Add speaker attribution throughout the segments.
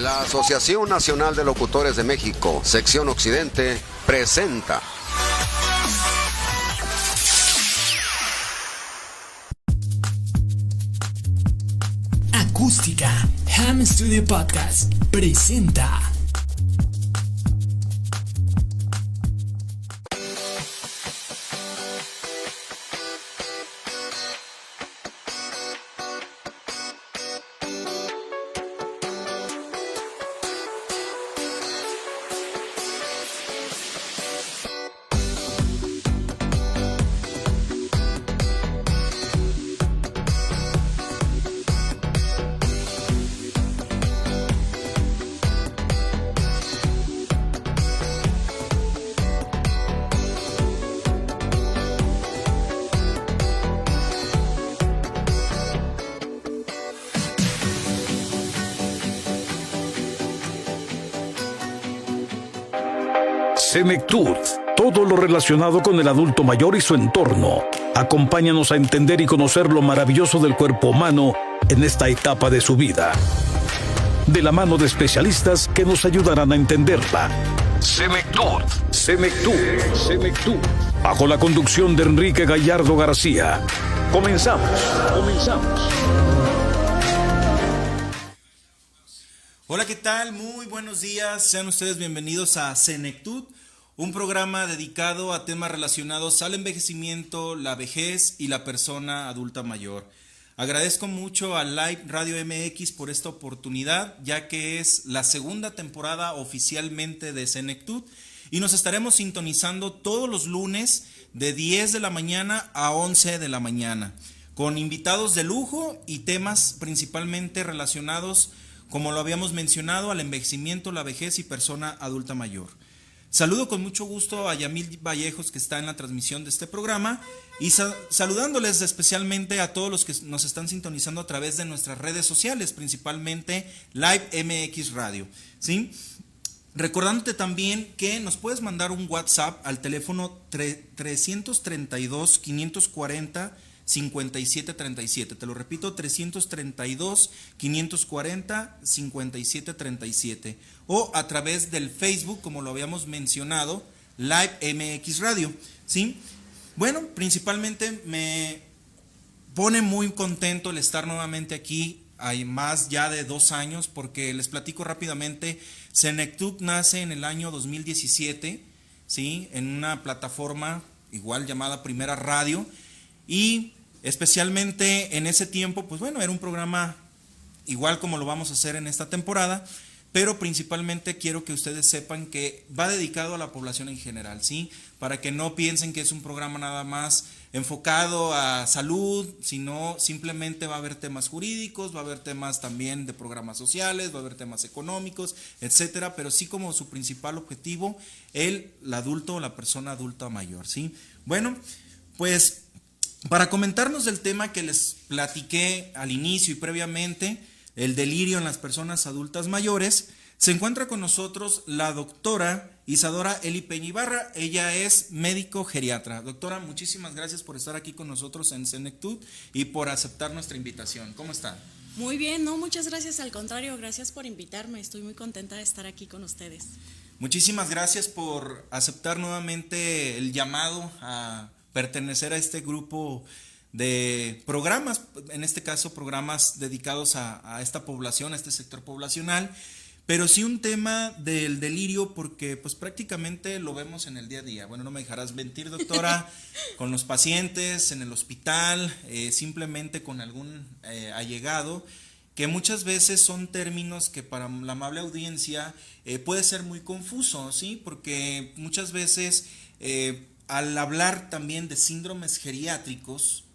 Speaker 1: La Asociación Nacional de Locutores de México, Sección Occidente, presenta
Speaker 2: Acústica Ham Studio Podcast presenta
Speaker 3: Senectud, todo lo relacionado con el adulto mayor y su entorno. Acompáñanos a entender y conocer lo maravilloso del cuerpo humano en esta etapa de su vida. De la mano de especialistas que nos ayudarán a entenderla. Senectud. Bajo la conducción de Enrique Gallardo García. Comenzamos.
Speaker 4: Hola, ¿qué tal? Muy buenos días. Sean ustedes bienvenidos a Senectud, un programa dedicado a temas relacionados al envejecimiento, la vejez y la persona adulta mayor. Agradezco mucho a Live Radio MX por esta oportunidad, ya que es la segunda temporada oficialmente de Senectud y nos estaremos sintonizando todos los lunes de 10 de la mañana a 11 de la mañana, con invitados de lujo y temas principalmente relacionados, como lo habíamos mencionado, al envejecimiento, la vejez y persona adulta mayor. Saludo con mucho gusto a Yamil Vallejos, que está en la transmisión de este programa, y saludándoles especialmente a todos los que nos están sintonizando a través de nuestras redes sociales, principalmente Live MX Radio, ¿sí? Recordándote también que nos puedes mandar un WhatsApp al teléfono 332 540 5737. Te lo repito, 332 540 5737, o a través del Facebook, como lo habíamos mencionado, Live MX Radio, ¿sí? Bueno, principalmente me pone muy contento el estar nuevamente aquí. Hay más ya de 2 años, porque les platico rápidamente. Senectud nace en el año 2017, ¿sí? En una plataforma igual llamada Primera Radio. Y especialmente en ese tiempo, pues bueno, era un programa igual como lo vamos a hacer en esta temporada, pero principalmente quiero que ustedes sepan que va dedicado a la población en general, ¿sí? Para que no piensen que es un programa nada más enfocado a salud, sino simplemente va a haber temas jurídicos, va a haber temas también de programas sociales, va a haber temas económicos, etcétera, pero sí como su principal objetivo, el adulto o la persona adulta mayor, ¿sí? Bueno, pues para comentarnos del tema que les platiqué al inicio y previamente, el delirio en las personas adultas mayores, se encuentra con nosotros la doctora Isadora Eli Peña Ibarra. Ella es médico geriatra. Doctora, muchísimas gracias por estar aquí con nosotros en Senectud y por aceptar nuestra invitación. ¿Cómo está?
Speaker 5: Muy bien, no, muchas gracias, al contrario, gracias por invitarme. Estoy muy contenta de estar aquí con ustedes.
Speaker 4: Muchísimas gracias por aceptar nuevamente el llamado a pertenecer a este grupo de programas, en este caso programas dedicados a esta población, a este sector poblacional, pero sí un tema del delirio, porque pues prácticamente lo vemos en el día a día. Bueno, no me dejarás mentir, doctora, con los pacientes, en el hospital, simplemente con algún allegado, que muchas veces son términos que para la amable audiencia puede ser muy confuso, ¿sí? Porque muchas veces al hablar también de síndromes geriátricos,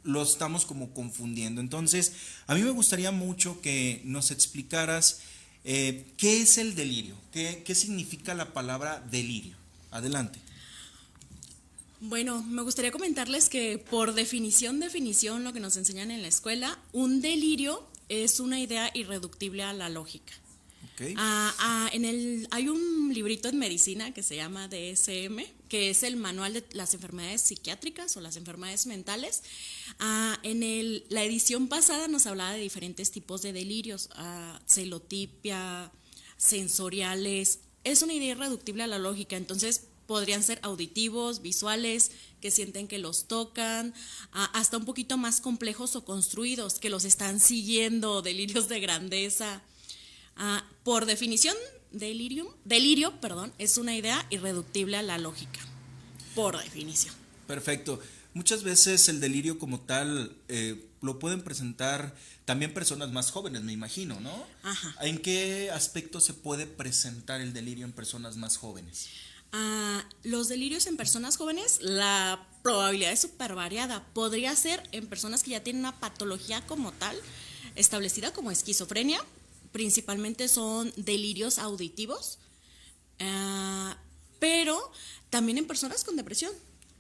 Speaker 4: lo estamos como confundiendo. Entonces, a mí me gustaría mucho que nos explicaras qué es el delirio, qué significa la palabra delirio. Adelante.
Speaker 5: Bueno, me gustaría comentarles que por definición, lo que nos enseñan en la escuela, un delirio es una idea irreductible a la lógica.
Speaker 4: Okay.
Speaker 5: Hay un librito en medicina que se llama DSM, que es el manual de las enfermedades psiquiátricas o las enfermedades mentales. La edición pasada nos hablaba de diferentes tipos de delirios, celotipia, sensoriales. Es una idea irreductible a la lógica, entonces podrían ser auditivos, visuales, que sienten que los tocan, hasta un poquito más complejos o construidos, que los están siguiendo, delirios de grandeza. Por definición, delirio, es una idea irreductible a la lógica, por definición.
Speaker 4: Perfecto. Muchas veces el delirio como tal lo pueden presentar también personas más jóvenes, me imagino, ¿no?
Speaker 5: Ajá.
Speaker 4: ¿En qué aspecto se puede presentar el delirio en personas más jóvenes?
Speaker 5: Los delirios en personas jóvenes, la probabilidad es súper variada. Podría ser en personas que ya tienen una patología como tal, establecida como esquizofrenia. Principalmente son delirios auditivos, pero también en personas con depresión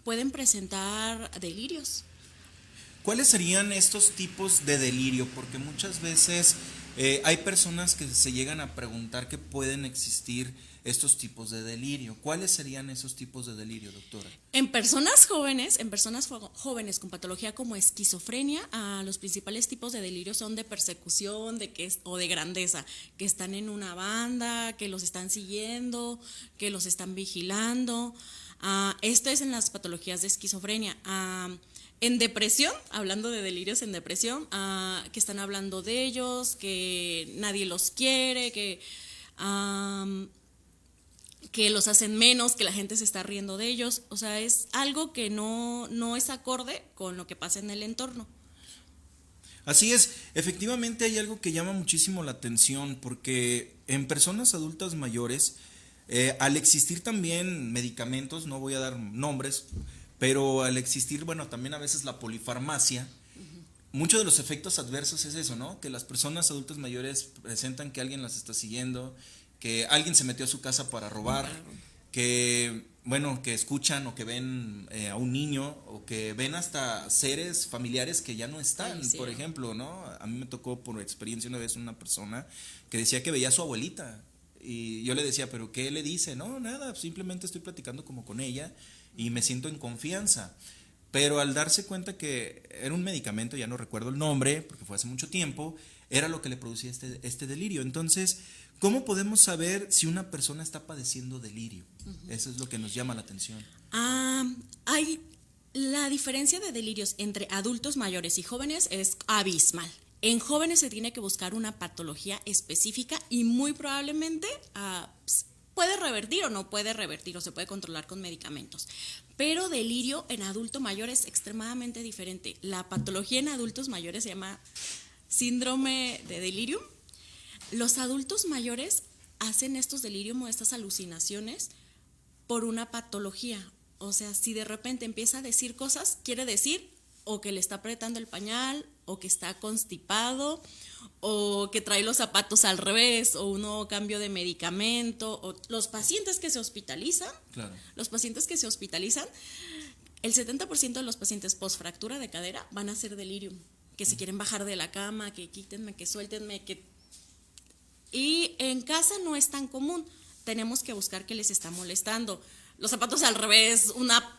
Speaker 5: pueden presentar delirios.
Speaker 4: ¿Cuáles serían estos tipos de delirio? Porque muchas veces hay personas que se llegan a preguntar que pueden existir estos tipos de delirio. ¿Cuáles serían esos tipos de delirio, doctora? En personas jóvenes
Speaker 5: con patología como esquizofrenia, los principales tipos de delirio son de persecución, o de grandeza, que están en una banda, que los están siguiendo, que los están vigilando. Esto es en las patologías de esquizofrenia. En depresión, hablando de delirios en depresión, que están hablando de ellos, que nadie los quiere, que los hacen menos, que la gente se está riendo de ellos. O sea, es algo que no es acorde con lo que pasa en el entorno.
Speaker 4: Así es, efectivamente hay algo que llama muchísimo la atención, porque en personas adultas mayores, al existir también medicamentos, no voy a dar nombres, pero al existir, bueno, también a veces la polifarmacia, muchos de los efectos adversos es eso, ¿no? Que las personas adultas mayores presentan que alguien las está siguiendo, que alguien se metió a su casa para robar, que, bueno, que escuchan o que ven a un niño, o que ven hasta seres familiares que ya no están, por ejemplo, ¿no? A mí me tocó por experiencia una vez una persona que decía que veía a su abuelita, y yo le decía, ¿pero qué le dice? No, nada, simplemente estoy platicando como con ella y me siento en confianza. Pero al darse cuenta que era un medicamento, ya no recuerdo el nombre, porque fue hace mucho tiempo, era lo que le producía este delirio. Entonces, ¿cómo podemos saber si una persona está padeciendo delirio? Eso es lo que nos llama la atención.
Speaker 5: Hay la diferencia de delirios entre adultos mayores y jóvenes es abismal. En jóvenes se tiene que buscar una patología específica y muy probablemente puede revertir o no puede revertir, o se puede controlar con medicamentos. Pero delirio en adulto mayor es extremadamente diferente. La patología en adultos mayores se llama síndrome de delirium. Los adultos mayores hacen estos delirium o estas alucinaciones por una patología. O sea, si de repente empieza a decir cosas, quiere decir o que le está apretando el pañal, o que está constipado, o que trae los zapatos al revés, o un nuevo cambio de medicamento. O los pacientes que se hospitalizan, el 70% de los pacientes post-fractura de cadera van a hacer delirium, que se quieren bajar de la cama, que quítenme, que suéltenme, y en casa no es tan común. Tenemos que buscar qué les está molestando. Los zapatos al revés,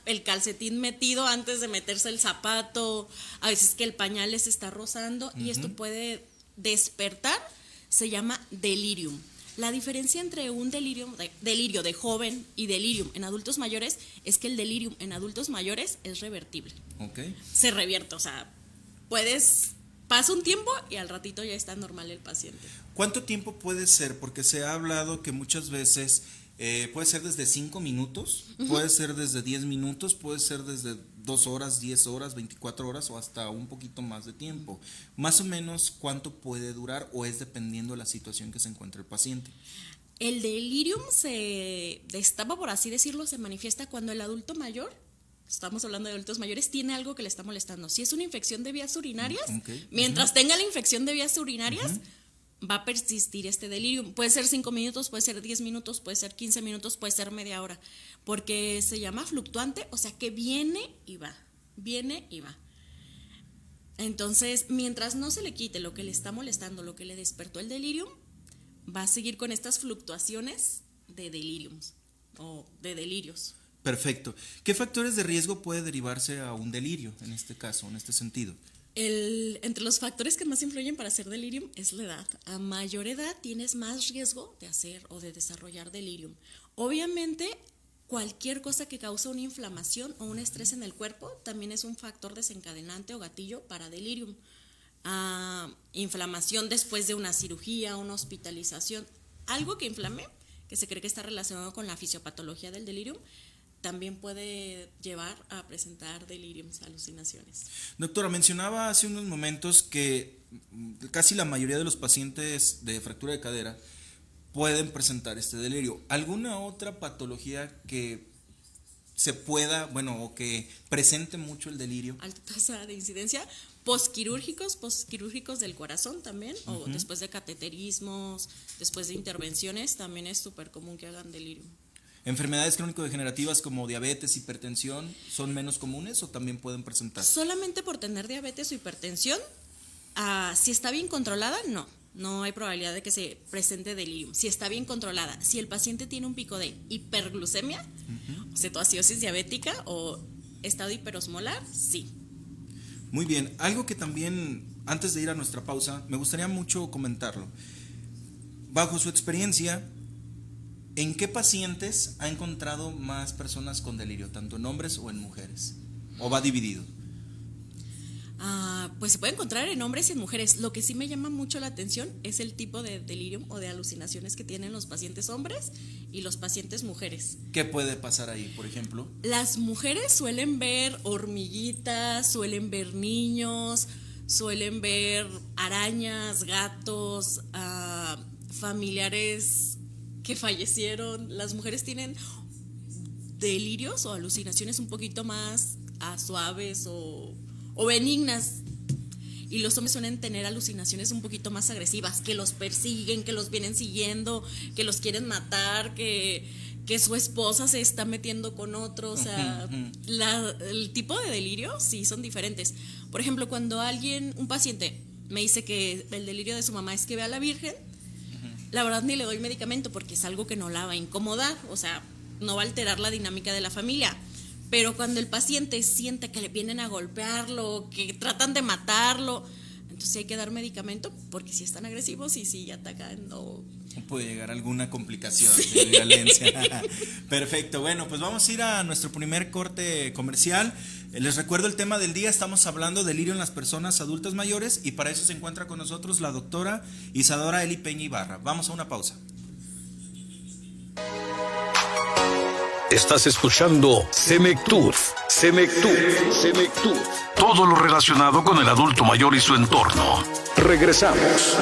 Speaker 5: el calcetín metido antes de meterse el zapato, a veces que el pañal les está rozando, y esto puede despertar, se llama delirium. La diferencia entre un delirio de joven y delirium en adultos mayores es que el delirium en adultos mayores es revertible.
Speaker 4: Okay.
Speaker 5: Se revierte, o sea, pasa un tiempo y al ratito ya está normal el paciente.
Speaker 4: ¿Cuánto tiempo puede ser? Porque se ha hablado que muchas veces puede ser desde 5 minutos, puede ser desde 10 minutos, puede ser desde 2 horas, 10 horas, 24 horas o hasta un poquito más de tiempo. Más o menos, ¿cuánto puede durar o es dependiendo de la situación que se encuentre el paciente?
Speaker 5: El delirium se destapa, por así decirlo, se manifiesta cuando el adulto mayor, estamos hablando de adultos mayores, tiene algo que le está molestando. Si es una infección de vías urinarias, mientras tenga la infección de vías urinarias, va a persistir este delirium. Puede ser 5 minutos, puede ser 10 minutos, puede ser 15 minutos, puede ser media hora, porque se llama fluctuante, o sea que viene y va. Entonces, mientras no se le quite lo que le está molestando, lo que le despertó el delirium, va a seguir con estas fluctuaciones de deliriums o de delirios.
Speaker 4: Perfecto. ¿Qué factores de riesgo puede derivarse a un delirio en este caso, en este sentido?
Speaker 5: Entre los factores que más influyen para hacer delirium es la edad. A mayor edad tienes más riesgo de hacer o de desarrollar delirium. Obviamente, cualquier cosa que cause una inflamación o un estrés en el cuerpo también es un factor desencadenante o gatillo para delirium. Inflamación después de una cirugía, una hospitalización, algo que inflame, que se cree que está relacionado con la fisiopatología del delirium, también puede llevar a presentar deliriums, alucinaciones.
Speaker 4: Doctora, mencionaba hace unos momentos que casi la mayoría de los pacientes de fractura de cadera pueden presentar este delirio. ¿Alguna otra patología que se pueda, o que presente mucho el delirio?
Speaker 5: Alta tasa de incidencia, posquirúrgicos del corazón también, o después de cateterismos, después de intervenciones, también es súper común que hagan delirium.
Speaker 4: ¿Enfermedades crónico-degenerativas como diabetes, hipertensión son menos comunes o también pueden presentar?
Speaker 5: Solamente por tener diabetes o hipertensión, si está bien controlada, no hay probabilidad de que se presente delirium. Si está bien controlada, si el paciente tiene un pico de hiperglucemia, cetoacidosis diabética o estado hiperosmolar, sí.
Speaker 4: Muy bien, algo que también, antes de ir a nuestra pausa, me gustaría mucho comentarlo. Bajo su experiencia, ¿en qué pacientes ha encontrado más personas con delirio, tanto en hombres o en mujeres? ¿O va dividido?
Speaker 5: Pues se puede encontrar en hombres y en mujeres. Lo que sí me llama mucho la atención es el tipo de delirium o de alucinaciones que tienen los pacientes hombres y los pacientes mujeres.
Speaker 4: ¿Qué puede pasar ahí, por ejemplo?
Speaker 5: Las mujeres suelen ver hormiguitas, suelen ver niños, suelen ver arañas, gatos, familiares que fallecieron. Las mujeres tienen delirios o alucinaciones un poquito más suaves o benignas, y los hombres suelen tener alucinaciones un poquito más agresivas, que los persiguen, que los vienen siguiendo, que los quieren matar, que su esposa se está metiendo con otro. O sea, el tipo de delirio sí son diferentes. Por ejemplo, cuando un paciente me dice que el delirio de su mamá es que ve a la Virgen, la verdad ni le doy medicamento porque es algo que no la va a incomodar, o sea, no va a alterar la dinámica de la familia. Pero cuando el paciente siente que le vienen a golpearlo, que tratan de matarlo, entonces hay que dar medicamento porque si están agresivos y si atacan o...
Speaker 4: Puede llegar alguna complicación de violencia. Perfecto, bueno, pues vamos a ir a nuestro primer corte comercial. Les recuerdo el tema del día, estamos hablando de delirio en las personas adultas mayores y para eso se encuentra con nosotros la doctora Isadora Eli Peña Ibarra. Vamos a una pausa.
Speaker 3: Estás escuchando Senectud. Todo lo relacionado con el adulto mayor y su entorno. Regresamos.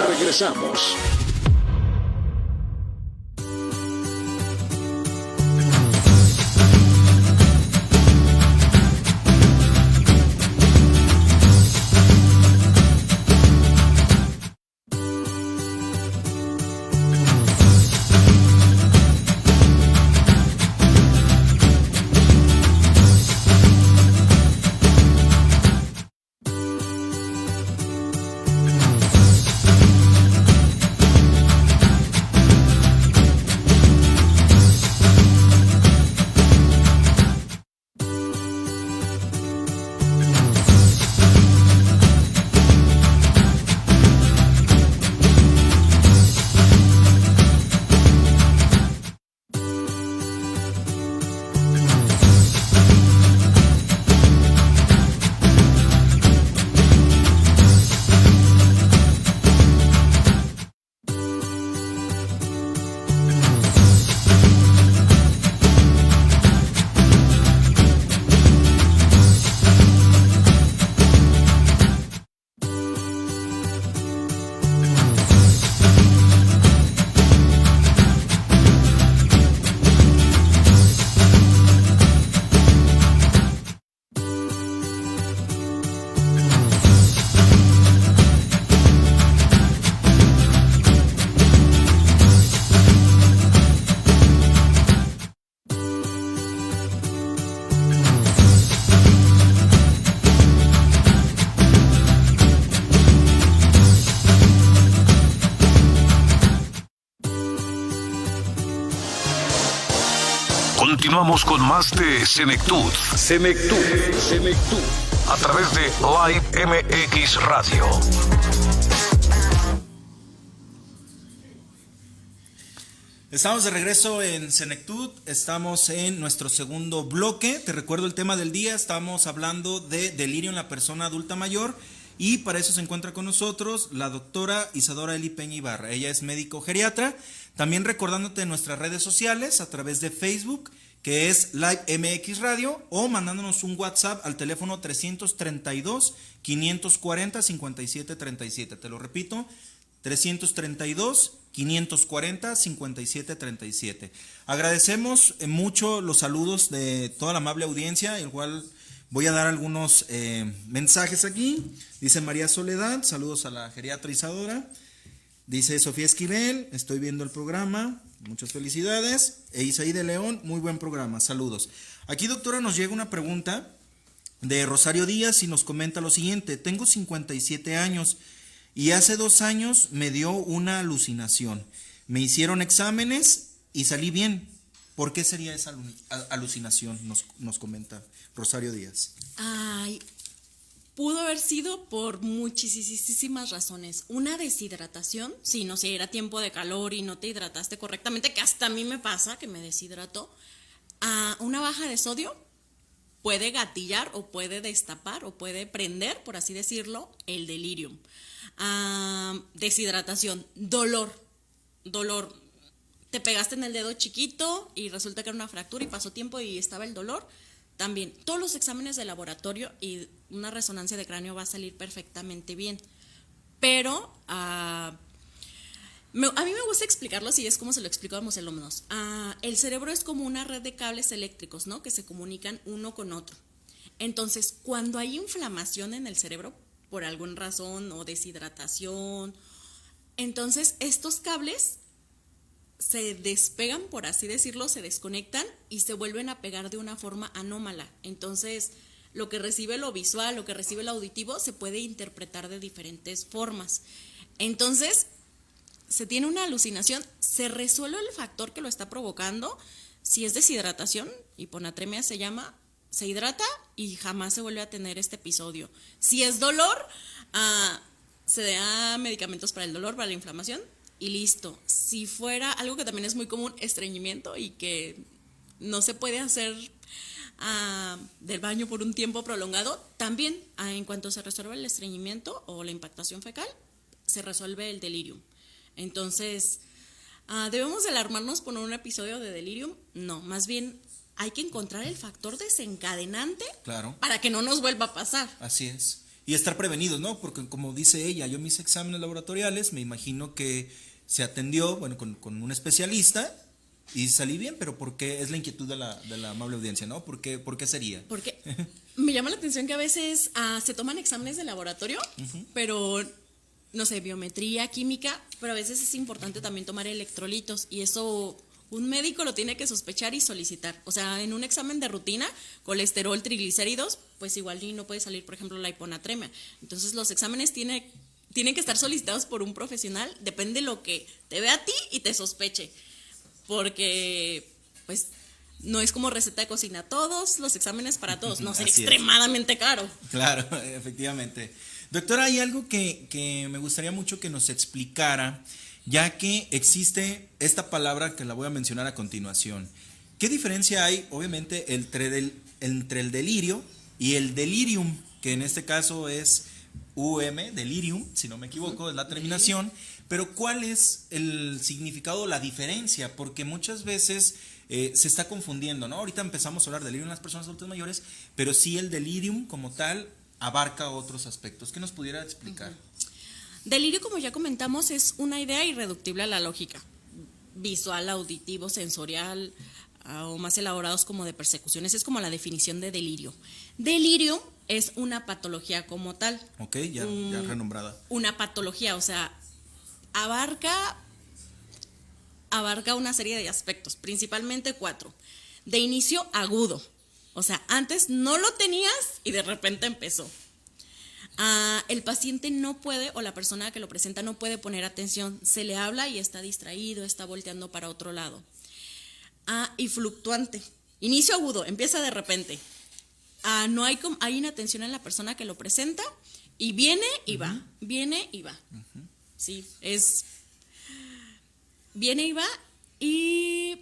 Speaker 3: Continuamos con más de Senectud. A través de Live MX Radio.
Speaker 4: Estamos de regreso en Senectud, estamos en nuestro segundo bloque. Te recuerdo el tema del día, estamos hablando de delirio en la persona adulta mayor y para eso se encuentra con nosotros la doctora Isadora Eli Peña Ibarra. Ella es médico geriatra. También recordándote en nuestras redes sociales a través de Facebook, que es Live MX Radio, o mandándonos un WhatsApp al teléfono 332-540-5737. Te lo repito, 332-540-5737. Agradecemos mucho los saludos de toda la amable audiencia, igual voy a dar algunos mensajes aquí. Dice María Soledad, saludos a la geriatra Isadora. Dice Sofía Esquivel, estoy viendo el programa, muchas felicidades. E Isaí de León, muy buen programa, saludos. Aquí, doctora, nos llega una pregunta de Rosario Díaz y nos comenta lo siguiente: tengo 57 años y hace 2 años me dio una alucinación. Me hicieron exámenes y salí bien. ¿Por qué sería esa alucinación? Nos comenta Rosario Díaz.
Speaker 5: Ay, pudo haber sido por muchísimas razones. Una deshidratación, sí, no sé, era tiempo de calor y no te hidrataste correctamente, que hasta a mí me pasa, que me deshidrato. Una baja de sodio puede gatillar o puede destapar o puede prender, por así decirlo, el delirium. Deshidratación, dolor. Te pegaste en el dedo chiquito y resulta que era una fractura y pasó tiempo y estaba el dolor. También, todos los exámenes de laboratorio y una resonancia de cráneo va a salir perfectamente bien. Pero a mí me gusta explicarlo así, es como se lo explico a los alumnos. El cerebro es como una red de cables eléctricos, ¿no? Que se comunican uno con otro. Entonces, cuando hay inflamación en el cerebro, por alguna razón, o deshidratación, entonces estos cables se despegan, por así decirlo, se desconectan y se vuelven a pegar de una forma anómala. Entonces, lo que recibe lo visual, lo que recibe lo auditivo, se puede interpretar de diferentes formas. Entonces, se tiene una alucinación, se resuelve el factor que lo está provocando. Si es deshidratación, hiponatremia se llama, se hidrata y jamás se vuelve a tener este episodio. Si es dolor, se da medicamentos para el dolor, para la inflamación, y listo. Si fuera algo que también es muy común, estreñimiento, y que no se puede hacer del baño por un tiempo prolongado, también en cuanto se resuelve el estreñimiento o la impactación fecal, se resuelve el delirium. Entonces, ¿debemos de alarmarnos por un episodio de delirium? No, más bien hay que encontrar el factor desencadenante, claro, para que no nos vuelva a pasar.
Speaker 4: Así es. Y estar prevenidos, ¿no? Porque como dice ella, yo mis exámenes laboratoriales, me imagino que se atendió, bueno, con un especialista y salí bien, pero ¿por qué? Es la inquietud de la amable audiencia, ¿no? ¿Por qué sería?
Speaker 5: Porque me llama la atención que a veces se toman exámenes de laboratorio, pero, no sé, biometría, química, pero a veces es importante también tomar electrolitos, y eso un médico lo tiene que sospechar y solicitar. O sea, en un examen de rutina, colesterol, triglicéridos, pues igual y no puede salir, por ejemplo, la hiponatremia. Entonces, los exámenes tienen que estar solicitados por un profesional, depende de lo que te vea a ti y te sospeche. Porque, pues, no es como receta de cocina, todos los exámenes para todos, no ser extremadamente caro.
Speaker 4: Claro, efectivamente. Doctora, hay algo que me gustaría mucho que nos explicara, ya que existe esta palabra que la voy a mencionar a continuación. ¿Qué diferencia hay, obviamente, entre el delirio y el delirium, que en este caso es delirium, si no me equivoco, es la terminación? Pero ¿cuál es el significado, la diferencia? Porque muchas veces se está confundiendo, ¿no? Ahorita empezamos a hablar de delirium en las personas adultas mayores, pero sí el delirium como tal abarca otros aspectos. ¿Qué nos pudiera explicar?
Speaker 5: Delirio, como ya comentamos, es una idea irreductible a la lógica, visual, auditivo, sensorial, o más elaborados como de persecuciones. Es como la definición de delirio. Delirio es una patología como tal.
Speaker 4: Ok, ya renombrada.
Speaker 5: Una patología, o sea, abarca una serie de aspectos, principalmente 4. De inicio agudo, o sea, antes no lo tenías y de repente empezó. El paciente no puede, o la persona que lo presenta no puede poner atención, se le habla y está distraído, está volteando para otro lado. Y fluctuante, inicio agudo, empieza de repente. No hay, hay inatención en la persona que lo presenta y viene y va, viene y va. Sí, viene y va y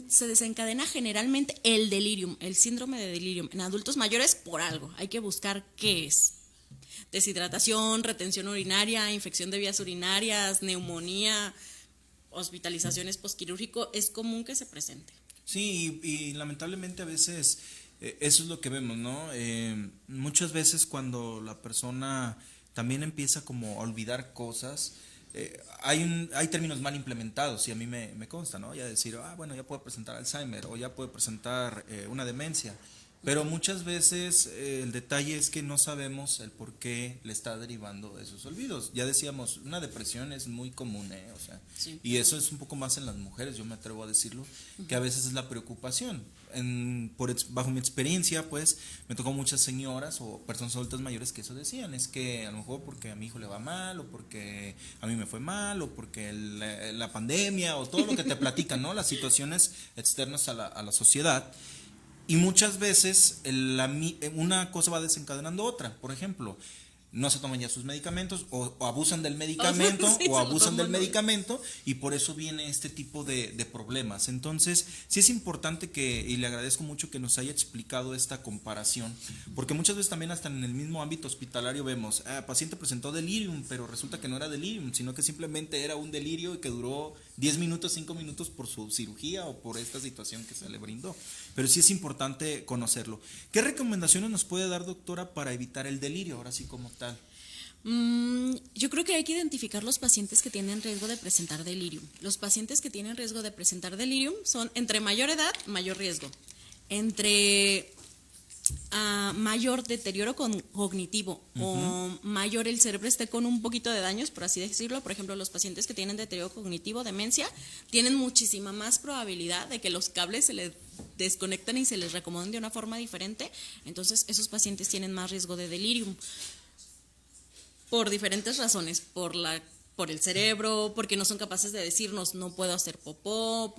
Speaker 5: se desencadena generalmente el delirium, el síndrome de delirium en adultos mayores por algo. Hay que buscar qué es. Deshidratación, retención urinaria, infección de vías urinarias, neumonía, hospitalizaciones postquirúrgico, es común que se presente.
Speaker 4: Sí, y lamentablemente a veces eso es lo que vemos, ¿no? Muchas veces cuando la persona también empieza como a olvidar cosas, hay términos mal implementados y a mí me consta, ¿no? Ya decir, bueno, ya puede presentar Alzheimer o ya puede presentar una demencia. Pero muchas veces el detalle es que no sabemos el por qué le está derivando de esos olvidos. Ya decíamos, una depresión es muy común, o sea,
Speaker 5: Sí.
Speaker 4: y eso es un poco más en las mujeres, yo me atrevo a decirlo, que a veces es la preocupación. Bajo mi experiencia, pues, me tocó muchas señoras o personas adultas mayores que eso decían, es que a lo mejor porque a mi hijo le va mal, o porque a mí me fue mal, o porque la pandemia, o todo lo que te platican, ¿no? Las situaciones externas a la sociedad. Y muchas veces una cosa va desencadenando otra. Por ejemplo, no se toman ya sus medicamentos o abusan del medicamento
Speaker 5: Sí,
Speaker 4: o
Speaker 5: se
Speaker 4: abusan
Speaker 5: lo
Speaker 4: del
Speaker 5: toman.
Speaker 4: medicamento y por eso viene este tipo de problemas. Entonces, sí es importante y le agradezco mucho que nos haya explicado esta comparación, porque muchas veces también hasta en el mismo ámbito hospitalario vemos, paciente presentó delirium, pero resulta que no era delirium, sino que simplemente era un delirio y que duró 10 minutos, 5 minutos por su cirugía o por esta situación que se le brindó. Pero sí es importante conocerlo. ¿Qué recomendaciones nos puede dar, doctora, para evitar el delirio, ahora sí como tal?
Speaker 5: Yo creo que hay que identificar los pacientes que tienen riesgo de presentar delirium. Los pacientes que tienen riesgo de presentar delirium son entre mayor edad, mayor riesgo. Entre mayor deterioro cognitivo o mayor el cerebro esté con un poquito de daños, por así decirlo. Por ejemplo, los pacientes que tienen deterioro cognitivo, demencia, tienen muchísima más probabilidad de que los cables se les desconecten y se les reacomoden de una forma diferente. Entonces, esos pacientes tienen más riesgo de delirium. Por diferentes razones, por el cerebro, porque no son capaces de decirnos no puedo hacer popó,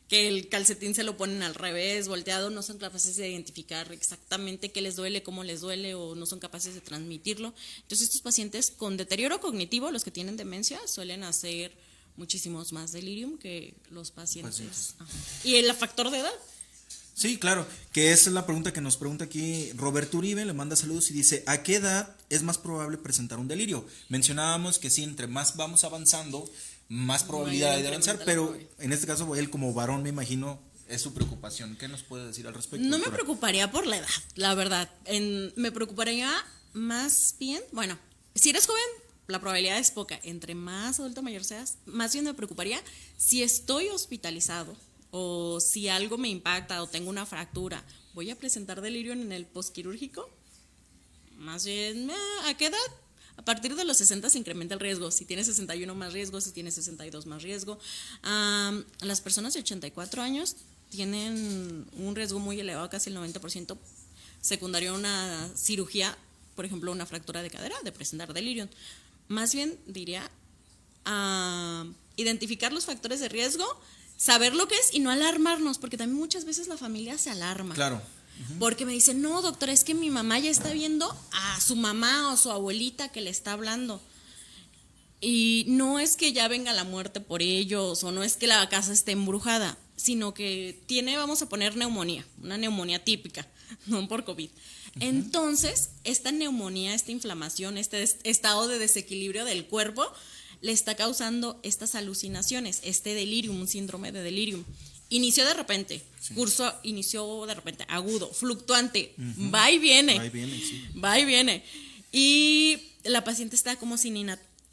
Speaker 5: que el calcetín se lo ponen al revés, volteado, no son capaces de identificar exactamente qué les duele, cómo les duele, o no son capaces de transmitirlo. Entonces, estos pacientes con deterioro cognitivo, los que tienen demencia, suelen hacer muchísimos más delirium que los pacientes. Ajá. ¿Y el factor de edad?
Speaker 4: Sí, claro, que esa es la pregunta que nos pregunta aquí Roberto Uribe, le manda saludos y dice, ¿a qué edad es más probable presentar un delirio? Mencionábamos que sí, entre más vamos avanzando, más probabilidad hay de avanzar, pero en este caso él como varón me imagino es su preocupación. ¿Qué nos puede decir al respecto?
Speaker 5: No
Speaker 4: doctora?
Speaker 5: me preocuparía por la edad, la verdad. Me preocuparía más bien, bueno, si eres joven, la probabilidad es poca. Entre más adulto mayor seas, más bien me preocuparía si estoy hospitalizado o si algo me impacta o tengo una fractura. ¿Voy a presentar delirio en el postquirúrgico? Más bien, ¿a qué edad? A partir de los 60 se incrementa el riesgo. Si tienes 61 más riesgo, si tienes 62 más riesgo. Las personas de 84 años tienen un riesgo muy elevado, casi el 90% secundario a una cirugía, por ejemplo, una fractura de cadera, de presentar delirio. Más bien diría identificar los factores de riesgo, saber lo que es y no alarmarnos, porque también muchas veces la familia se alarma.
Speaker 4: Claro.
Speaker 5: Porque me dicen, no, doctora, es que mi mamá ya está viendo a su mamá o su abuelita que le está hablando. Y no es que ya venga la muerte por ellos, o no es que la casa esté embrujada, sino que vamos a poner neumonía, una neumonía típica, no por COVID. Entonces, esta neumonía, esta inflamación, este estado de desequilibrio del cuerpo, le está causando estas alucinaciones, este delirium, un síndrome de delirium. Inició de repente, inició de repente, agudo, fluctuante, va y viene. Va y viene. Y la paciente está como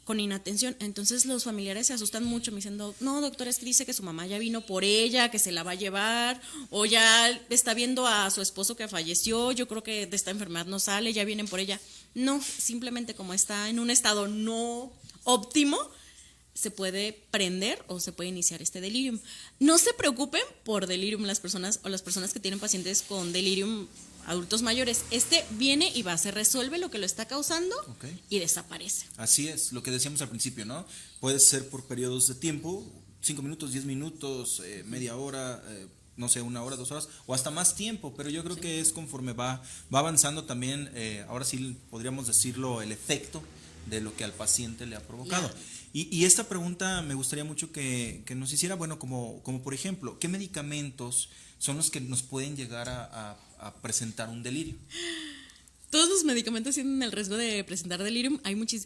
Speaker 5: con inatención. Entonces los familiares se asustan mucho, me dicen, no, doctora, es que dice que su mamá ya vino por ella, que se la va a llevar, o ya está viendo a su esposo que falleció, yo creo que de esta enfermedad no sale, ya vienen por ella. No, simplemente como está en un estado no óptimo, se puede prender o se puede iniciar este delirium. No se preocupen por delirium las personas que tienen pacientes con delirium adultos mayores. Viene y va, se resuelve lo que lo está causando y desaparece.
Speaker 4: Así es, lo que decíamos al principio, ¿no? Puede ser por periodos de tiempo, 5 minutos, 10 minutos, media hora, no sé, 1 hora, 2 horas o hasta más tiempo, pero yo creo que es conforme va avanzando también, ahora sí podríamos decirlo, el efecto de lo que al paciente le ha provocado.
Speaker 5: Claro.
Speaker 4: Y esta pregunta me gustaría mucho que nos hiciera, bueno, como por ejemplo, ¿qué medicamentos son los que nos pueden llegar a presentar un delirio?
Speaker 5: Todos los medicamentos tienen el riesgo de presentar delirium.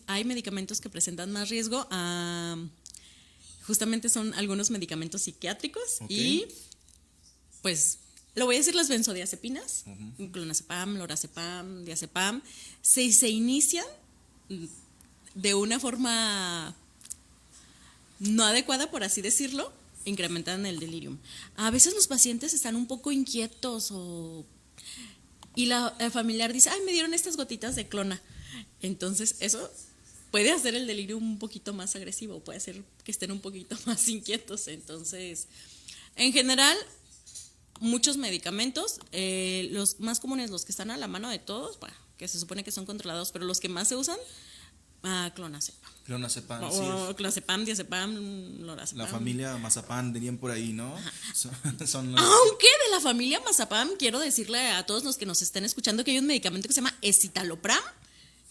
Speaker 5: Hay medicamentos que presentan más riesgo. Justamente son algunos medicamentos psiquiátricos.
Speaker 4: Ok.
Speaker 5: Y pues lo voy a decir, las benzodiazepinas, clonazepam, lorazepam, diazepam, se inician de una forma no adecuada, por así decirlo, incrementan el delirium. A veces los pacientes están un poco inquietos y la familiar dice, ay, me dieron estas gotitas de clona. Entonces eso puede hacer el delirio un poquito más agresivo, puede hacer que estén un poquito más inquietos. Entonces, en general, muchos medicamentos, los más comunes, los que están a la mano de todos, bueno, que se supone que son controlados, pero los que más se usan, clonazepam.
Speaker 4: Clonazepam,
Speaker 5: O clonazepam, diazepam, lorazepam.
Speaker 4: la familia mazapán dirían por ahí, ¿no? Son los...
Speaker 5: Aunque de la familia mazapam, quiero decirle a todos los que nos estén escuchando que hay un medicamento que se llama escitalopram,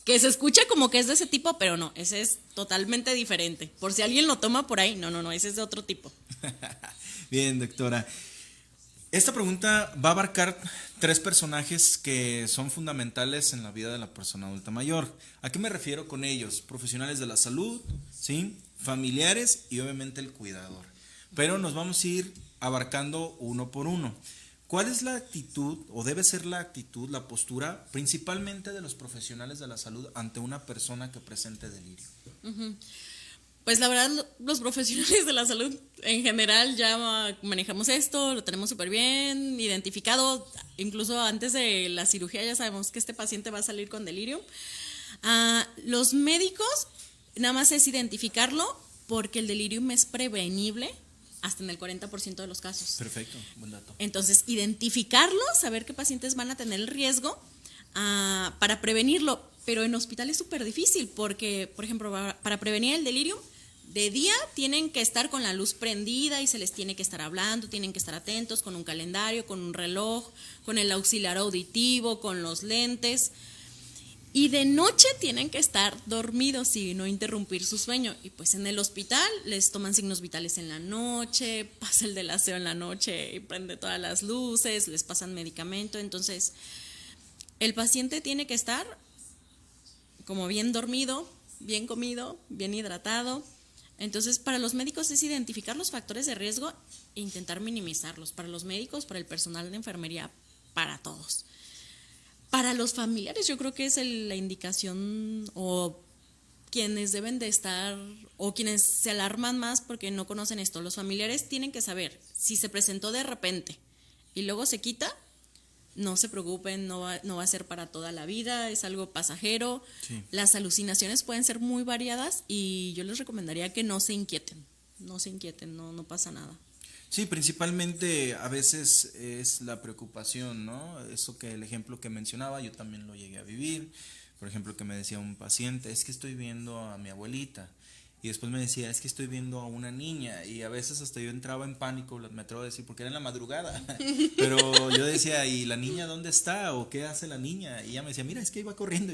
Speaker 5: que se escucha como que es de ese tipo, pero no, ese es totalmente diferente. Por si alguien lo toma por ahí, no, ese es de otro tipo.
Speaker 4: Bien, doctora. Esta pregunta va a abarcar 3 personajes que son fundamentales en la vida de la persona adulta mayor. ¿A qué me refiero con ellos? Profesionales de la salud, ¿sí? Familiares y obviamente el cuidador. Pero nos vamos a ir abarcando uno por uno. ¿Cuál es la actitud o debe ser la actitud, la postura, principalmente de los profesionales de la salud ante una persona que presente delirio?
Speaker 5: Pues la verdad, los profesionales de la salud en general ya manejamos esto, lo tenemos súper bien identificado. Incluso antes de la cirugía ya sabemos que este paciente va a salir con delirio. Los médicos, nada más es identificarlo porque el delirium es prevenible hasta en el 40% de los casos.
Speaker 4: Perfecto, buen dato.
Speaker 5: Entonces, identificarlo, saber qué pacientes van a tener el riesgo para prevenirlo. Pero en hospital es súper difícil porque, por ejemplo, para prevenir el delirium, de día tienen que estar con la luz prendida y se les tiene que estar hablando, tienen que estar atentos con un calendario, con un reloj, con el auxiliar auditivo, con los lentes. Y de noche tienen que estar dormidos y no interrumpir su sueño. Y pues en el hospital les toman signos vitales en la noche, pasa el del aseo en la noche y prende todas las luces, les pasan medicamento. Entonces, el paciente tiene que estar como bien dormido, bien comido, bien hidratado. Entonces, para los médicos es identificar los factores de riesgo e intentar minimizarlos. Para los médicos, para el personal de enfermería, para todos. Para los familiares, yo creo que es la indicación o quienes deben de estar o quienes se alarman más porque no conocen esto. Los familiares tienen que saber si se presentó de repente y luego se quita. No se preocupen, no va a ser para toda la vida, es algo pasajero.
Speaker 4: Sí.
Speaker 5: Las alucinaciones pueden ser muy variadas y yo les recomendaría que no se inquieten, no pasa nada.
Speaker 4: Sí, principalmente a veces es la preocupación, ¿no? Eso que el ejemplo que mencionaba, yo también lo llegué a vivir. Por ejemplo, que me decía un paciente, es que estoy viendo a mi abuelita. Y después me decía, es que estoy viendo a una niña. Y a veces hasta yo entraba en pánico, me atrevo a decir, porque era en la madrugada. Pero yo decía, ¿y la niña dónde está? ¿O qué hace la niña? Y ella me decía, mira, es que iba corriendo.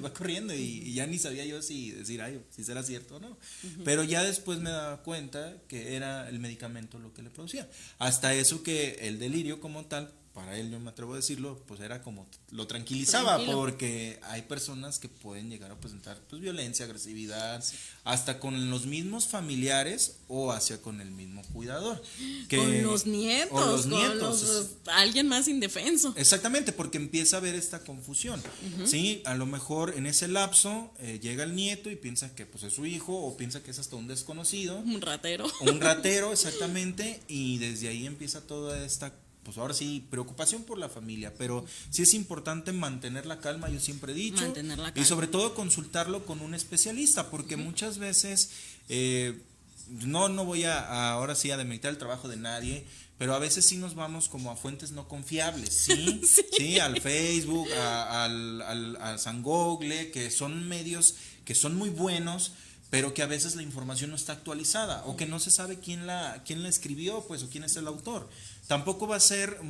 Speaker 4: Y ya ni sabía yo si decir, ay, si será cierto o no. Pero ya después me daba cuenta que era el medicamento lo que le producía. Hasta eso que el delirio como tal, para él yo me atrevo a decirlo, pues era como lo tranquilizaba.
Speaker 5: Tranquilo.
Speaker 4: Porque hay personas que pueden llegar a presentar pues violencia, agresividad, sí, hasta con los mismos familiares o hacia con el mismo cuidador.
Speaker 5: Con los nietos, alguien más indefenso.
Speaker 4: Exactamente, porque empieza a haber esta confusión. ¿Sí? A lo mejor en ese lapso llega el nieto y piensa que pues es su hijo o piensa que es hasta un desconocido.
Speaker 5: Un ratero.
Speaker 4: Un ratero, exactamente, y desde ahí empieza toda esta, pues ahora sí, preocupación por la familia, pero sí es importante mantener la calma, yo siempre he dicho,
Speaker 5: Mantener la calma.
Speaker 4: y sobre todo consultarlo con un especialista, porque muchas veces, no voy a ahora sí a demeritar el trabajo de nadie, pero a veces sí nos vamos como a fuentes no confiables, ¿sí? Sí, al Facebook, a San Google, que son medios que son muy buenos, pero que a veces la información no está actualizada o que no se sabe quién la escribió, pues, o quién es el autor. Tampoco va a ser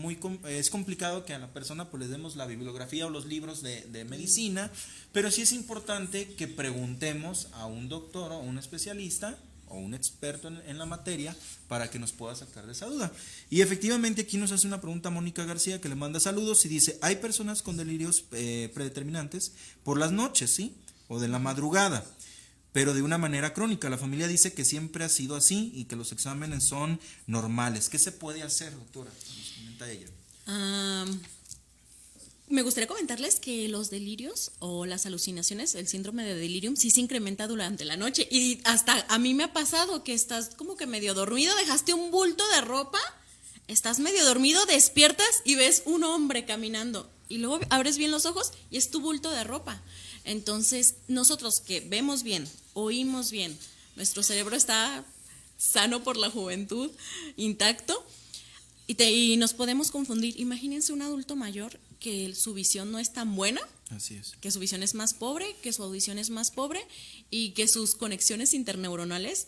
Speaker 4: es complicado que a la persona pues le demos la bibliografía o los libros de medicina, pero sí es importante que preguntemos a un doctor o un especialista o un experto en la materia para que nos pueda sacar de esa duda. Y efectivamente aquí nos hace una pregunta Mónica García, que le manda saludos y dice: hay personas con delirios predeterminantes por las noches, ¿sí? O de la madrugada, pero de una manera crónica. La familia dice que siempre ha sido así y que los exámenes son normales. ¿Qué se puede hacer, doctora? Nos comenta ella.
Speaker 5: Me gustaría comentarles que los delirios o las alucinaciones, el síndrome de delirium, sí se incrementa durante la noche. Y hasta a mí me ha pasado que estás como que medio dormido, dejaste un bulto de ropa, estás medio dormido, despiertas y ves un hombre caminando. Y luego abres bien los ojos y es tu bulto de ropa. Entonces, nosotros que vemos bien, oímos bien, nuestro cerebro está sano por la juventud, intacto, y nos podemos confundir. Imagínense un adulto mayor que su visión no es tan buena,
Speaker 4: así es,
Speaker 5: que su visión es más pobre, que su audición es más pobre y que sus conexiones interneuronales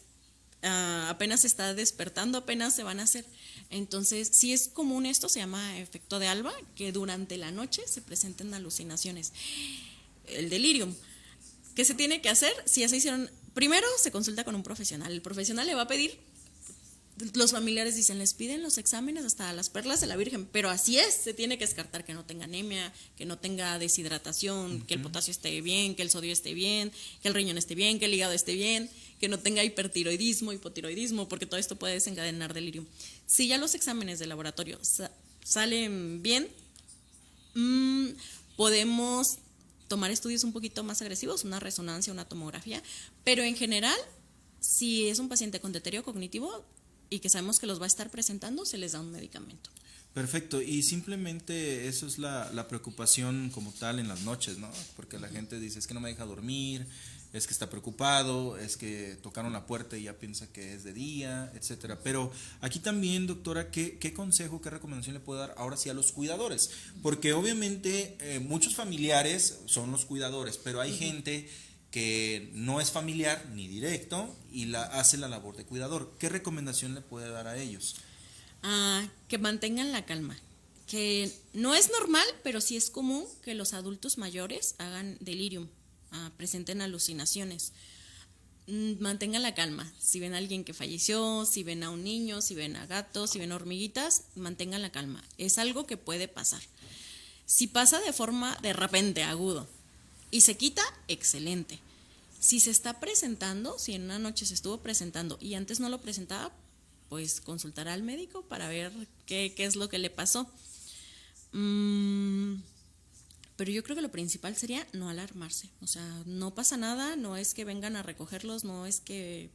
Speaker 5: apenas se está despertando, apenas se van a hacer. Entonces, sí es común esto, se llama efecto de Alba, que durante la noche se presenten alucinaciones. El delirium. ¿Qué se tiene que hacer? Si ya se hicieron, primero se consulta con un profesional. El profesional le va a pedir, los familiares dicen, les piden los exámenes hasta las perlas de la Virgen, pero así es, se tiene que descartar que no tenga anemia, que no tenga deshidratación, que el potasio esté bien, que el sodio esté bien, que el riñón esté bien, que el hígado esté bien, que no tenga hipertiroidismo, hipotiroidismo, porque todo esto puede desencadenar delirium. Si ya los exámenes de laboratorio salen bien, podemos tomar estudios un poquito más agresivos, una resonancia, una tomografía, pero en general, si es un paciente con deterioro cognitivo y que sabemos que los va a estar presentando, se les da un medicamento.
Speaker 4: Perfecto, y simplemente eso es la preocupación como tal en las noches, ¿no? Porque la gente dice, es que no me deja dormir, es que está preocupado, es que tocaron la puerta y ya piensa que es de día, etcétera. Pero aquí también, doctora, ¿qué consejo, qué recomendación le puede dar ahora sí a los cuidadores? Porque obviamente muchos familiares son los cuidadores, pero hay gente que no es familiar ni directo y hace la labor de cuidador. ¿Qué recomendación le puede dar a ellos?
Speaker 5: Que mantengan la calma, que no es normal, pero sí es común que los adultos mayores hagan delirium, presenten alucinaciones. Mantengan la calma. Si ven a alguien que falleció, si ven a un niño, si ven a gatos, si ven a hormiguitas, mantengan la calma. Es algo que puede pasar. Si pasa de forma de repente, agudo, y se quita, excelente. Si se está presentando, si en una noche se estuvo presentando y antes no lo presentaba, pues consultará al médico para ver qué es lo que le pasó. Pero yo creo que lo principal sería no alarmarse. O sea, no pasa nada, no es que vengan a recogerlos, no es que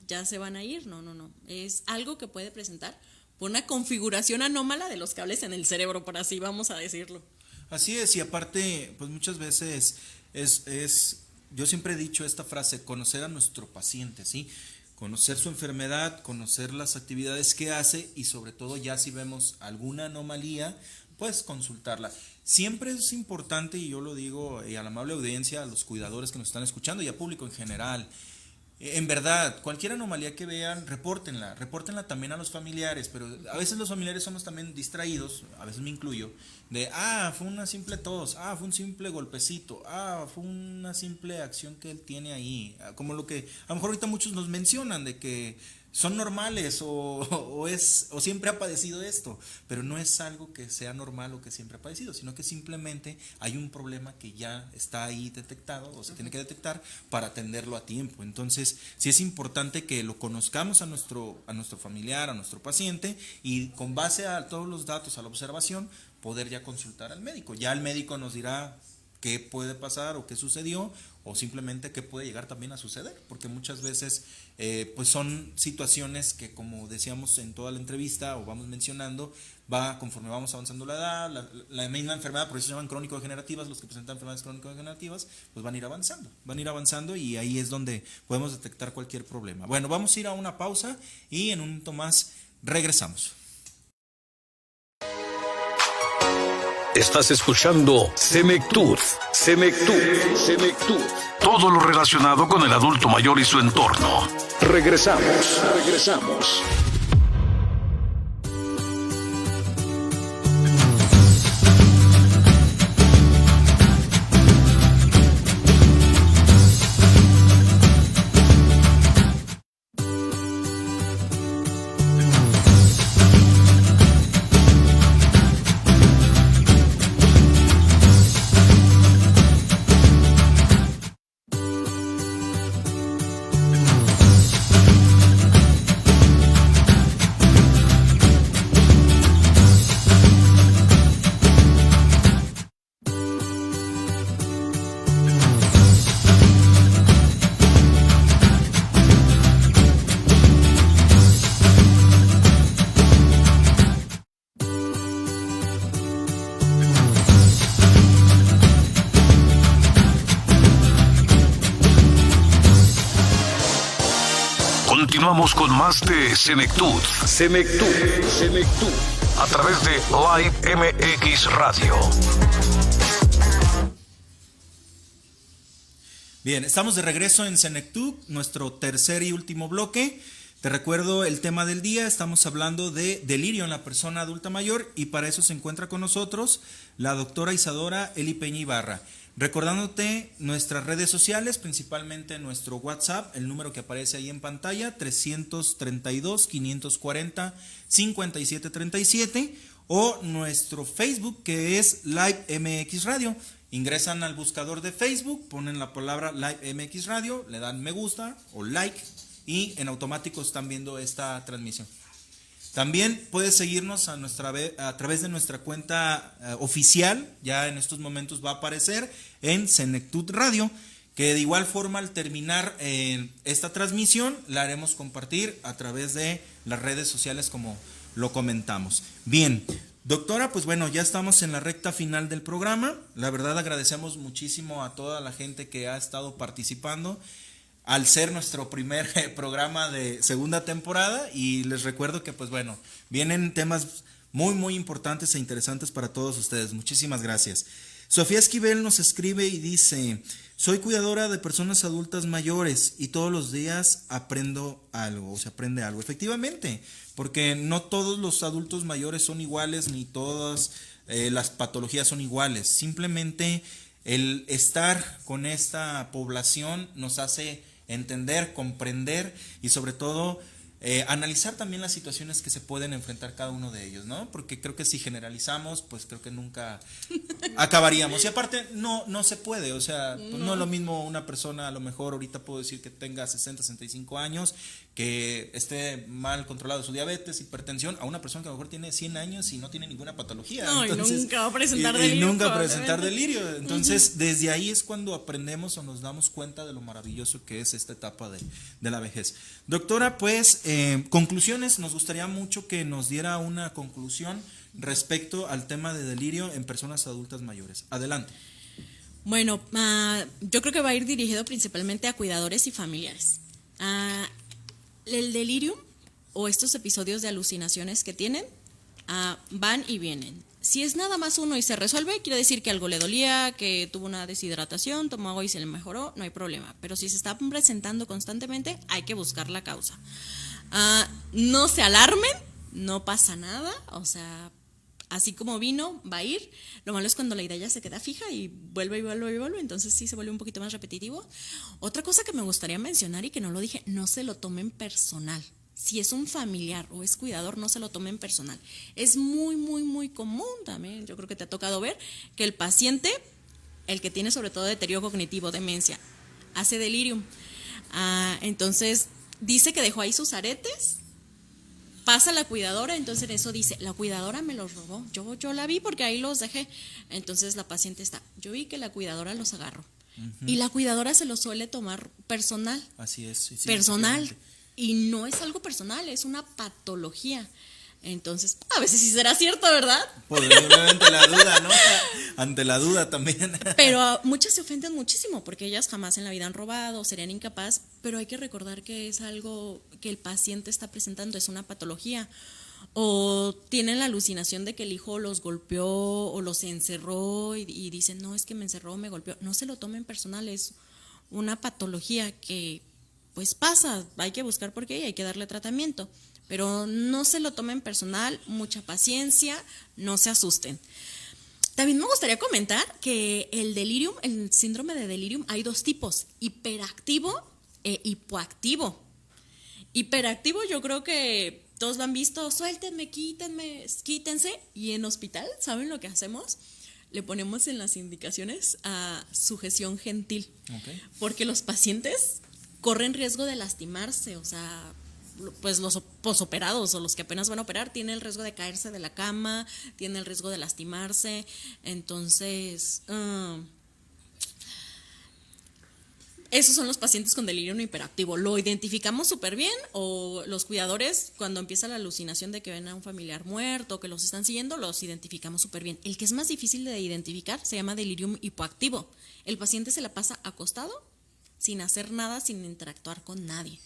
Speaker 5: ya se van a ir, no. Es algo que puede presentar por una configuración anómala de los cables en el cerebro, por así vamos a decirlo.
Speaker 4: Así es, y aparte, pues muchas veces yo siempre he dicho esta frase, conocer a nuestro paciente, ¿sí? Conocer su enfermedad, conocer las actividades que hace y sobre todo ya si vemos alguna anomalía, pues consultarla. Siempre es importante, y yo lo digo y a la amable audiencia, a los cuidadores que nos están escuchando y al público en general, en verdad, cualquier anomalía que vean, repórtenla también a los familiares, pero a veces los familiares somos también distraídos, a veces me incluyo, de, fue una simple tos, fue un simple golpecito, fue una simple acción que él tiene ahí, como lo que a lo mejor ahorita muchos nos mencionan de que son normales o siempre ha padecido esto, pero no es algo que sea normal o que siempre ha padecido, sino que simplemente hay un problema que ya está ahí detectado o se tiene que detectar para atenderlo a tiempo. Entonces, sí es importante que lo conozcamos a nuestro familiar, a nuestro paciente y con base a todos los datos, a la observación, poder ya consultar al médico. Ya el médico nos dirá qué puede pasar o qué sucedió o simplemente qué puede llegar también a suceder, porque muchas veces pues son situaciones que, como decíamos en toda la entrevista o vamos mencionando, conforme vamos avanzando la edad, la misma enfermedad, por eso se llaman crónico-degenerativas, los que presentan enfermedades crónico-degenerativas, pues van a ir avanzando y ahí es donde podemos detectar cualquier problema. Bueno, vamos a ir a una pausa y en un momento más regresamos.
Speaker 3: Estás escuchando Senectud. Todo lo relacionado con el adulto mayor y su entorno. Regresamos. Continuamos con más de Senectud. A través de Live MX Radio.
Speaker 4: Bien, estamos de regreso en Senectud, nuestro tercer y último bloque. Te recuerdo el tema del día, estamos hablando de delirio en la persona adulta mayor y para eso se encuentra con nosotros la doctora Isadora Eli Peña Ibarra. Recordándote nuestras redes sociales, principalmente nuestro WhatsApp, el número que aparece ahí en pantalla, 332-540-5737, o nuestro Facebook que es Live MX Radio. Ingresan al buscador de Facebook, ponen la palabra Live MX Radio, le dan me gusta o like y en automático están viendo esta transmisión. También puedes seguirnos a través de nuestra cuenta oficial, ya en estos momentos va a aparecer en Senectud Radio, que de igual forma al terminar esta transmisión la haremos compartir a través de las redes sociales como lo comentamos. Bien, doctora, pues bueno, ya estamos en la recta final del programa. La verdad agradecemos muchísimo a toda la gente que ha estado participando al ser nuestro primer programa de segunda temporada, y les recuerdo que pues bueno, vienen temas muy muy importantes e interesantes para todos ustedes. Muchísimas gracias. Sofía Esquivel nos escribe y dice: soy cuidadora de personas adultas mayores y todos los días aprendo algo, o se aprende algo. Efectivamente, porque no todos los adultos mayores son iguales, ni todas las patologías son iguales. Simplemente el estar con esta población nos hace entender, comprender y sobre todo analizar también las situaciones que se pueden enfrentar cada uno de ellos, ¿no? Porque creo que si generalizamos, pues creo que nunca acabaríamos. Y aparte, no se puede, o sea, pues no es lo mismo una persona, a lo mejor ahorita puedo decir que tenga 60, 65 años, que esté mal controlado su diabetes, hipertensión, a una persona que a lo mejor tiene 100 años y no tiene ninguna patología.
Speaker 5: No,
Speaker 4: entonces,
Speaker 5: y nunca va a presentar delirio.
Speaker 4: Y nunca va a presentar delirio. Entonces, desde ahí es cuando aprendemos o nos damos cuenta de lo maravilloso que es esta etapa de la vejez. Doctora, pues, conclusiones, nos gustaría mucho que nos diera una conclusión respecto al tema de delirio en personas adultas mayores. Adelante.
Speaker 5: Bueno, yo creo que va a ir dirigido principalmente a cuidadores y familiares. El delirium o estos episodios de alucinaciones que tienen van y vienen. Si es nada más uno y se resuelve, quiere decir que algo le dolía, que tuvo una deshidratación, tomó agua y se le mejoró, no hay problema. Pero si se está presentando constantemente, hay que buscar la causa. No se alarmen, no pasa nada, o sea, así como vino, va a ir. Lo malo es cuando la idea ya se queda fija y vuelve y vuelve y vuelve, entonces sí se vuelve un poquito más repetitivo. Otra cosa que me gustaría mencionar y que no lo dije, no se lo tomen personal. Si es un familiar o es cuidador, no se lo tomen personal. Es muy, muy, muy común también, yo creo que te ha tocado ver, que el paciente, el que tiene sobre todo deterioro cognitivo, demencia, hace delirium. Entonces dice que dejó ahí sus aretes, pasa la cuidadora, entonces eso dice, la cuidadora me los robó, yo la vi porque ahí los dejé. Entonces la paciente está, yo vi que la cuidadora los agarró. Y la cuidadora se los suele tomar personal.
Speaker 4: Así es. Sí,
Speaker 5: personal. Y no es algo personal, es una patología. Entonces, a veces sí será cierto, ¿verdad?
Speaker 4: Pues obviamente la duda, ¿no? Ante la duda también.
Speaker 5: Pero muchas se ofenden muchísimo porque ellas jamás en la vida han robado, serían incapaz, pero hay que recordar que es algo que el paciente está presentando, es una patología. O tienen la alucinación de que el hijo los golpeó o los encerró y dicen, no, es que me encerró, me golpeó. No se lo tomen personal, es una patología que pues pasa, hay que buscar por qué y hay que darle tratamiento. Pero no se lo tomen personal, mucha paciencia, no se asusten. También me gustaría comentar que el delirium, el síndrome de delirium, hay dos tipos, hiperactivo e hipoactivo. Hiperactivo yo creo que todos lo han visto, suéltenme, quítense. Y en hospital, ¿saben lo que hacemos? Le ponemos en las indicaciones a sujeción gentil. Okay. Porque los pacientes corren riesgo de lastimarse, o sea, pues los posoperados o los que apenas van a operar tienen el riesgo de caerse de la cama, tienen el riesgo de lastimarse. Entonces, esos son los pacientes con delirio no hiperactivo. Lo identificamos súper bien, o los cuidadores, cuando empieza la alucinación de que ven a un familiar muerto, que los están siguiendo, los identificamos súper bien. El que es más difícil de identificar se llama delirium hipoactivo. El paciente se la pasa acostado, sin hacer nada, sin interactuar con nadie.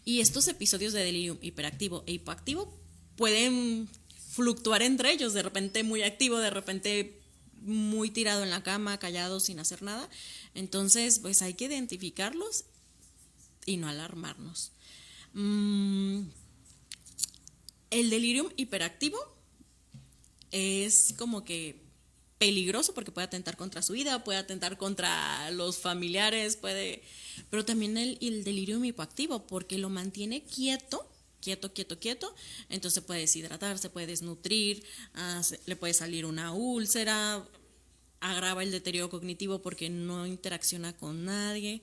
Speaker 5: Y estos episodios de delirium hiperactivo e hipoactivo pueden fluctuar entre ellos, de repente muy activo, de repente muy tirado en la cama, callado, sin hacer nada. Entonces, pues hay que identificarlos y no alarmarnos. El delirium hiperactivo es como que peligroso porque puede atentar contra su vida, puede atentar contra los familiares, pero también el delirium hipoactivo porque lo mantiene quieto, entonces se puede deshidratar, se puede desnutrir, le puede salir una úlcera, agrava el deterioro cognitivo porque no interacciona con nadie.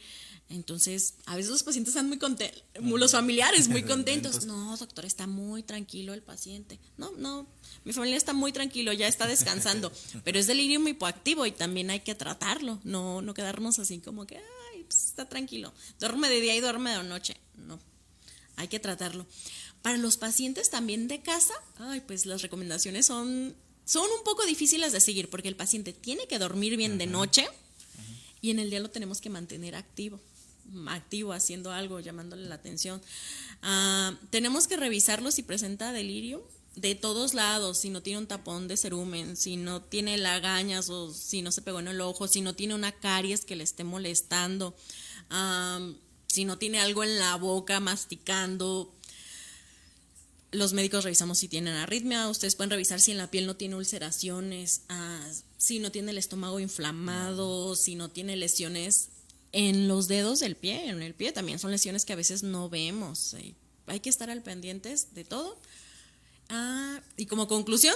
Speaker 5: Entonces, a veces los pacientes están muy contentos, los familiares muy contentos. No, doctor, está muy tranquilo el paciente. No, mi familia está muy tranquilo, ya está descansando. Pero es delirium hipoactivo y también hay que tratarlo. No quedarnos así como que, ay, pues está tranquilo. Duerme de día y duerme de noche. No, hay que tratarlo. Para los pacientes también de casa, pues las recomendaciones son un poco difíciles de seguir porque el paciente tiene que dormir bien de noche y en el día lo tenemos que mantener activo, haciendo algo, llamándole la atención. Tenemos que revisarlo si presenta delirio de todos lados, si no tiene un tapón de cerumen, si no tiene lagañas o si no se pegó en el ojo, si no tiene una caries que le esté molestando, si no tiene algo en la boca masticando. Los médicos revisamos si tienen arritmia, ustedes pueden revisar si en la piel no tiene ulceraciones, si no tiene el estómago inflamado, si no tiene lesiones en los dedos del pie, en el pie también son lesiones que a veces no vemos. Hay que estar al pendientes de todo. Y como conclusión,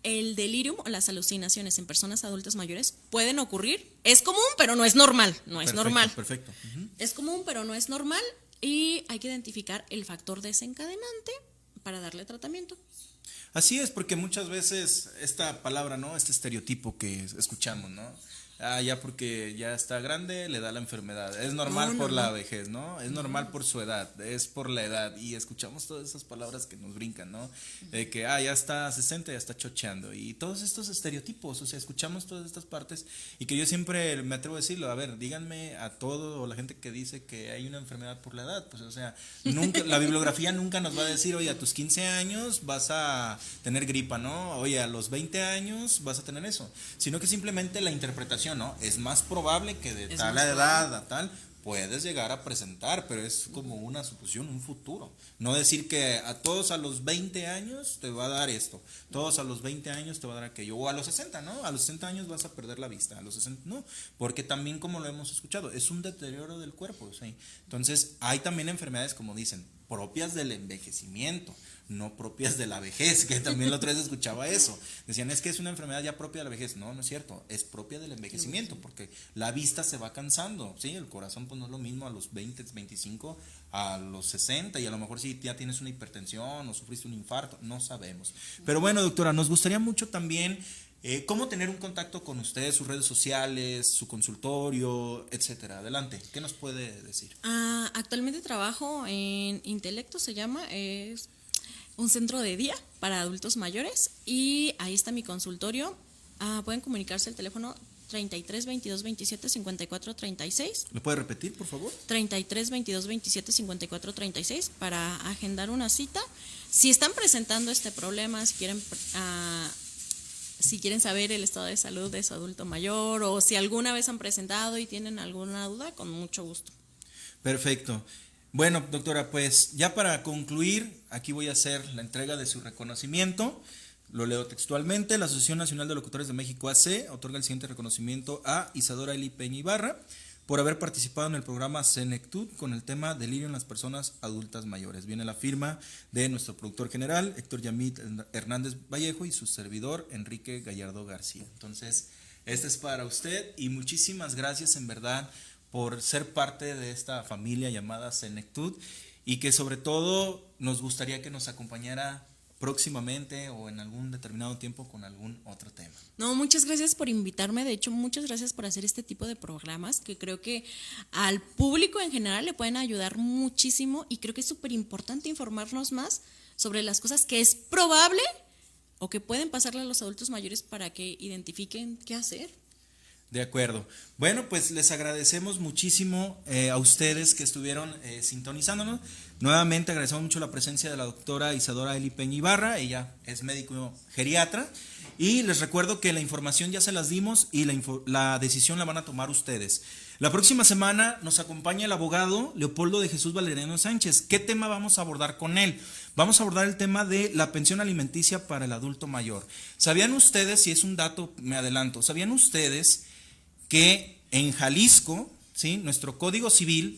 Speaker 5: el delirium o las alucinaciones en personas adultas mayores pueden ocurrir. Es común, pero no es normal.
Speaker 4: Perfecto.
Speaker 5: Es común, pero no es normal y hay que identificar el factor desencadenante para darle tratamiento.
Speaker 4: Así es, porque muchas veces esta palabra, ¿no? Este estereotipo que escuchamos, ¿no? Ya porque ya está grande le da la enfermedad. Es normal por la vejez, ¿no? Es normal por su edad, es por la edad. Y escuchamos todas esas palabras que nos brincan, ¿no? De que, ya está 60, ya está chocheando. Y todos estos estereotipos, o sea, escuchamos todas estas partes. Y que yo siempre me atrevo a decirlo, a ver, díganme a todo, o la gente que dice que hay una enfermedad por la edad. Pues, o sea, nunca, la bibliografía nunca nos va a decir, oye, a tus 15 años vas a tener gripa, ¿no? Oye, a los 20 años vas a tener eso. Sino que simplemente la interpretación, ¿no? Es más probable que de tal edad a tal puedes llegar a presentar, pero es como una suposición, un futuro. No decir que a todos a los 20 años te va a dar esto, todos a los 20 años te va a dar aquello, o a los 60, ¿no? A los 60 años vas a perder la vista, a los 60, no, porque también como lo hemos escuchado, es un deterioro del cuerpo, ¿sí? Entonces hay también enfermedades, como dicen, propias del envejecimiento, no propias de la vejez, que también la otra vez escuchaba eso. Decían, es que es una enfermedad ya propia de la vejez. No es cierto, es propia del envejecimiento, porque la vista se va cansando, ¿sí? El corazón pues no es lo mismo a los 20, 25, a los 60, y a lo mejor si ya tienes una hipertensión o sufriste un infarto, no sabemos. Pero bueno, doctora, nos gustaría mucho también cómo tener un contacto con usted, sus redes sociales, su consultorio, etcétera. Adelante, ¿qué nos puede decir?
Speaker 5: Actualmente trabajo en Intelecto, se llama, es un centro de día para adultos mayores y ahí está mi consultorio. Pueden comunicarse al teléfono 33 22 27 54 36.
Speaker 4: ¿Me puede repetir, por favor?
Speaker 5: 33 22 27 54 36 para agendar una cita. Si están presentando este problema, si quieren saber el estado de salud de su adulto mayor o si alguna vez han presentado y tienen alguna duda, con mucho gusto.
Speaker 4: Perfecto. Bueno, doctora, pues ya para concluir, aquí voy a hacer la entrega de su reconocimiento. Lo leo textualmente. La Asociación Nacional de Locutores de México AC otorga el siguiente reconocimiento a Isadora Eli Peña Ibarra por haber participado en el programa Senectud con el tema Delirio en las personas adultas mayores. Viene la firma de nuestro productor general, Héctor Yamit Hernández Vallejo, y su servidor, Enrique Gallardo García. Entonces, este es para usted y muchísimas gracias en verdad por ser parte de esta familia llamada Senectud y que sobre todo nos gustaría que nos acompañara próximamente o en algún determinado tiempo con algún otro tema.
Speaker 5: No, muchas gracias por invitarme, de hecho muchas gracias por hacer este tipo de programas que creo que al público en general le pueden ayudar muchísimo y creo que es súper importante informarnos más sobre las cosas que es probable o que pueden pasarle a los adultos mayores para que identifiquen qué hacer.
Speaker 4: De acuerdo. Bueno, pues les agradecemos muchísimo a ustedes que estuvieron sintonizándonos. Nuevamente agradecemos mucho la presencia de la doctora Isadora Eli Peña Ibarra. Ella es médico geriatra. Y les recuerdo que la información ya se las dimos y la decisión la van a tomar ustedes. La próxima semana nos acompaña el abogado Leopoldo de Jesús Valeriano Sánchez. ¿Qué tema vamos a abordar con él? Vamos a abordar el tema de la pensión alimenticia para el adulto mayor. ¿Sabían ustedes, si es un dato, me adelanto, ¿sabían ustedes que en Jalisco, ¿sí? nuestro Código Civil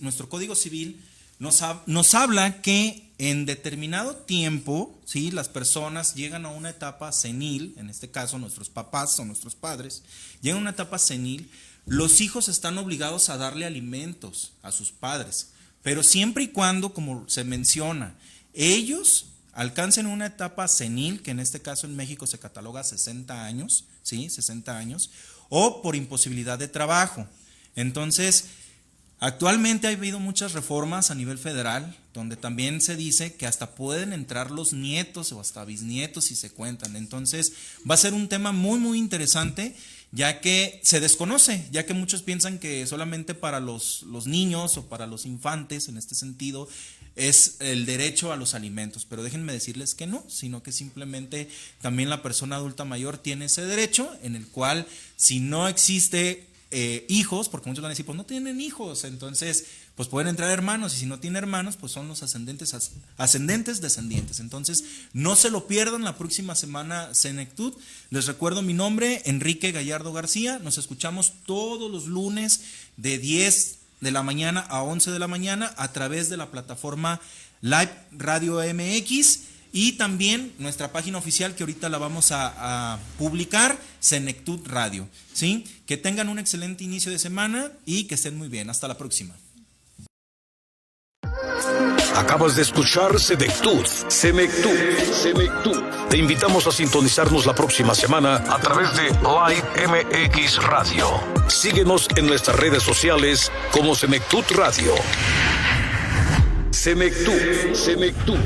Speaker 4: nos habla que en determinado tiempo, ¿sí? las personas llegan a una etapa senil, en este caso nuestros papás o nuestros padres, llegan a una etapa senil, los hijos están obligados a darle alimentos a sus padres, pero siempre y cuando, como se menciona, ellos alcancen una etapa senil, que en este caso en México se cataloga 60 años, ¿sí? 60 años, o por imposibilidad de trabajo. Entonces, actualmente ha habido muchas reformas a nivel federal, donde también se dice que hasta pueden entrar los nietos o hasta bisnietos si se cuentan. Entonces, va a ser un tema muy, muy interesante, ya que se desconoce, ya que muchos piensan que solamente para los niños o para los infantes, en este sentido, es el derecho a los alimentos, pero déjenme decirles que no, sino que simplemente también la persona adulta mayor tiene ese derecho, en el cual si no existe hijos, porque muchos van a decir, pues no tienen hijos, entonces pues pueden entrar hermanos, y si no tienen hermanos, pues son los ascendentes descendientes. Entonces no se lo pierdan la próxima semana Senectud. Les recuerdo mi nombre, Enrique Gallardo García. Nos escuchamos todos los lunes de 10 de la mañana a 11 de la mañana a través de la plataforma Live Radio MX y también nuestra página oficial, que ahorita la vamos a publicar, Senectud Radio, ¿sí? Que tengan un excelente inicio de semana y que estén muy bien. Hasta la próxima.
Speaker 3: Acabas de escuchar Senectud. Te invitamos a sintonizarnos la próxima semana a través de Live MX Radio. Síguenos en nuestras redes sociales como Senectud Radio. Senectud.